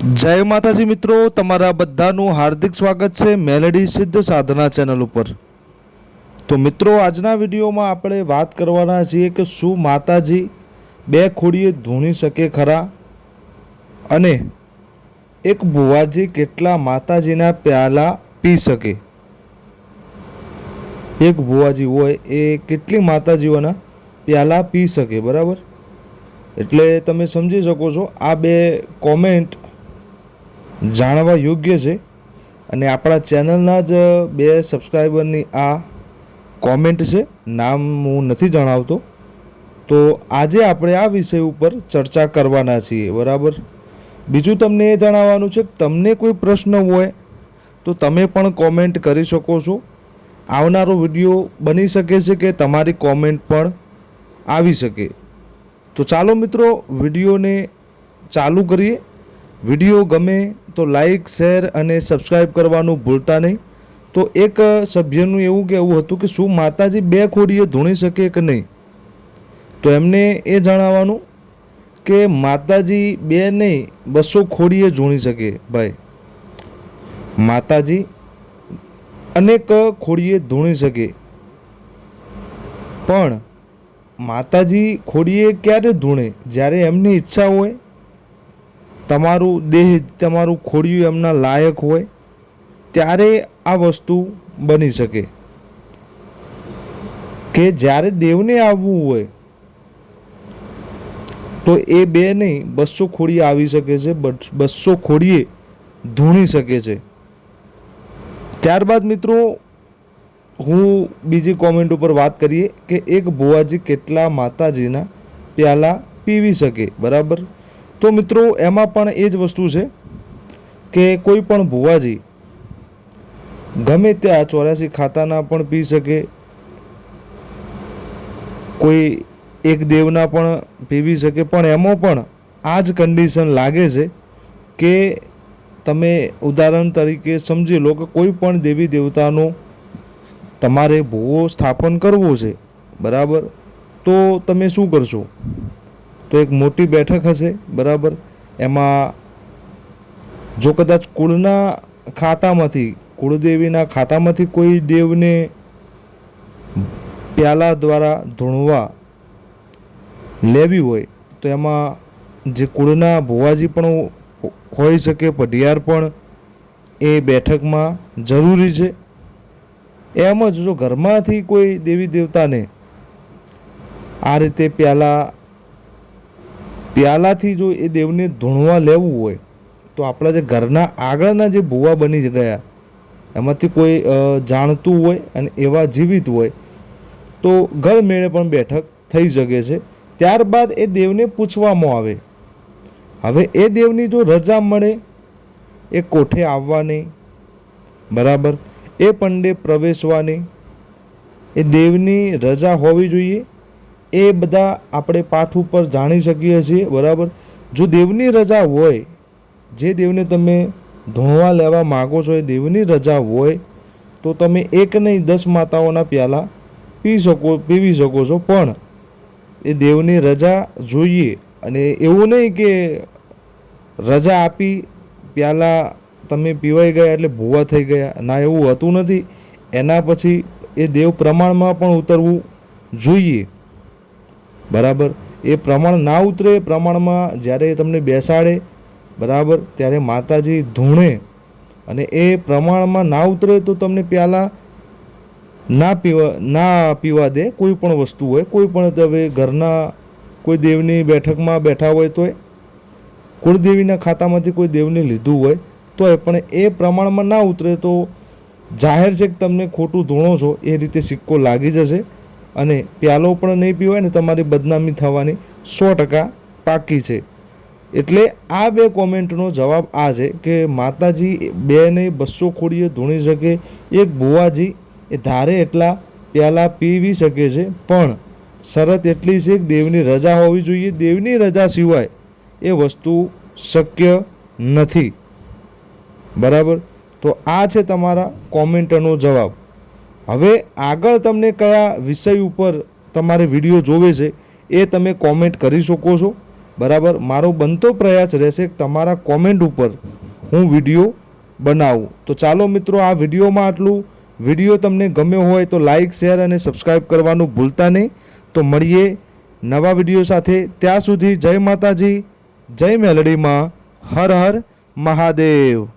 जय माताजी मित्रों, तमारा बधानु हार्दिक स्वागत है मेलडी सिद्ध साधना चेनल पर। तो मित्रों, आजना विडियो में आपणे बात करवाना छीए कि शू माताजी बे खोड़ीए धूणी शके खरा अने एक बुवाजी केटला माताजीना प्याला पी शके। एक बुवाजी होय ए केटली माताजीओना प्याला पी शके, बराबर। एटले तमे समजी शको छो आ बे कॉमेंट जाणवा योग्य है अने आपणा चेनलना ज बे सब्सक्राइबरनी आ कॉमेंट है। नाम हूँ नहीं जणावतो। तो आजे आपणे आ विषय पर चर्चा करवाना छीए, बराबर। बीजू तमने ए जणाववानुं छे के तमने कोई प्रश्न होय तो तमे पण कॉमेंट करी शको छो। आवनारो विडियो बनी शके छे के तमारी कॉमेंट पण आवी शके। तो चालो मित्रों, विडियो ने चालू करिए। विडियो गमे तो लाइक शेर अने सब्सक्राइब करवानुं भूलता नहीं। तो एक सभ्यनुं एवुं कहेवुं हतुं कि शुं माताजी बे खोड़ीए धूणी शके के नहीं। तो एमने ए जणाववानुं के माताजी बे नहीं 200 खोड़ीए धूणी शके। भाई, माताजी अनेक खोड़ीए धूणी शके, पण माताजी खोड़ीए क्यारे धूणे? ज्यारे एमनी इच्छा होय, तमारू देह तमारू खोड़िયું एमना लायक होय त्यारे आ वस्तु बनी शके। के ज्यारे देवने आवવું होय तो ए बे नहीं 200 खोड़ी आवी शके छे, 200 खोड़ीए धूणी शके छे। त्यारबाद मित्रों, हूँ बीजी कॉमेंट पर बात करिए कि एक बुवाजी केटला माताजीना प्याला पीवी शके, बराबर। तो मित्रों, एमां पण ए ज वस्तु है कि कोई पण भुवाजी गमे त्या 84 खाताना पण पी शके, कोई एक देवना पण पीवी शके। पण एमां पण आज कंडीशन लागे छे कि तमे उदाहरण तरीके समजी लो कि कोई पण देवी देवतानो तमारे भुवो स्थापन करवो छे, बराबर। तो तमे शुं करशो? तो एक मोटी बैठक हशे, बराबर। एमां जो कदाच कुलना खातामांथी, कुलदेवीना खातामांथी कोई देवने प्याला द्वारा धूणवा लेवी होय तो एमां जे कुलना भुवाजी पण होई शके, पઢિયાર पण ए बैठकमां जरूरी छे। एम ज जो घरमांथी कोई देवी देवताने आ रीते प्यालाथी जो ए देवने धूणवा लेवुं होय तो आपણા जे घરના આગળના જે ભુવા બની ગયા એમાંથી કોઈ જાણતું હોય અને એવા જીવિત હોય તો ગળમેળે પણ બેઠક થઈ શકે છે। ત્યારબાદ એ દેવને પૂછવામાં આવે, હવે એ દેવની જો રજા મળે એ કોઠે આવવાની, બરાબર, એ પંડે પ્રવેશવાની, એ દેવની રજા હોવી જોઈએ। એ બધા આપણે પાઠ ઉપર જાણી શકીએ છીએ, બરાબર। જો દેવની રજા હોય, જે દેવને તમે ધૂણવા લેવા માગો છો એ દેવની રજા હોય તો તમે એક નહીં 10 માતાઓના પ્યાલા પીવી શકો છો। પણ એ દેવની રજા જોઈએ અને એવું નહીં કે રજા આપી પ્યાલા તમે પીવાઈ ગયા એટલે ભૂવા થઈ ગયા, ના, એવું હોતું નથી। એના પછી એ દેવ પ્રમાણમાં પણ ઉતરવું જોઈએ, बराबर। ए प्रमाण ना उतरे, प्रमाण में ज्यारे तमने बेसाड़े, बराबर, त्यारे माताजी धूणे अने ए प्रमाण में ना उतरे तो तमने प्याला ना पीवा दे। कोई पण वस्तु होय, कोई पण तवे घरना कोई देवनी बैठक में बैठा होय तो कुलदेवीना खातामांथी कोई देवने लीधुं होय तो पण ए प्रमाण में ना उतरे तो जाहिर छे के तमने खोटुं धूणो छो ए रीते सिक्को लागी जशे અને પ્યાલો પણ નહીં પીવાય ને તમારી બદનામી થવાની 100% પાકી છે। એટલે આ બે કોમેન્ટનો જવાબ આ છે કે માતાજી બે નહીં 200 ખોડીએ ધૂણી શકે। એક ભુવાજી એ ધારે એટલા પ્યાલા પીવી શકે છે, પણ શરત એટલી છે કે દેવની રજા હોવી જોઈએ। દેવની રજા સિવાય એ વસ્તુ શક્ય નથી, બરાબર। તો આ છે તમારા કોમેન્ટનો જવાબ। હવે આગળ તમને કયા વિષય ઉપર તમારે વિડીયો જોવે છે એ તમે કોમેન્ટ કરી શકો છો, બરાબર. મારો બનતો પ્રયાસ રહેશે કે તમારા કોમેન્ટ ઉપર હું વિડીયો બનાવું. તો ચાલો મિત્રો, આ વિડીયોમાં આટલું. વિડીયો તમને ગમ્યો હોય તો લાઇક, શેર અને સબસ્ક્રાઈબ કરવાનું ભૂલતા નહીં. તો મળીએ નવા વિડીયો સાથે. ત્યાં સુધી જય માતાજી, જય મેલડીમાં, હર હર મહાદેવ.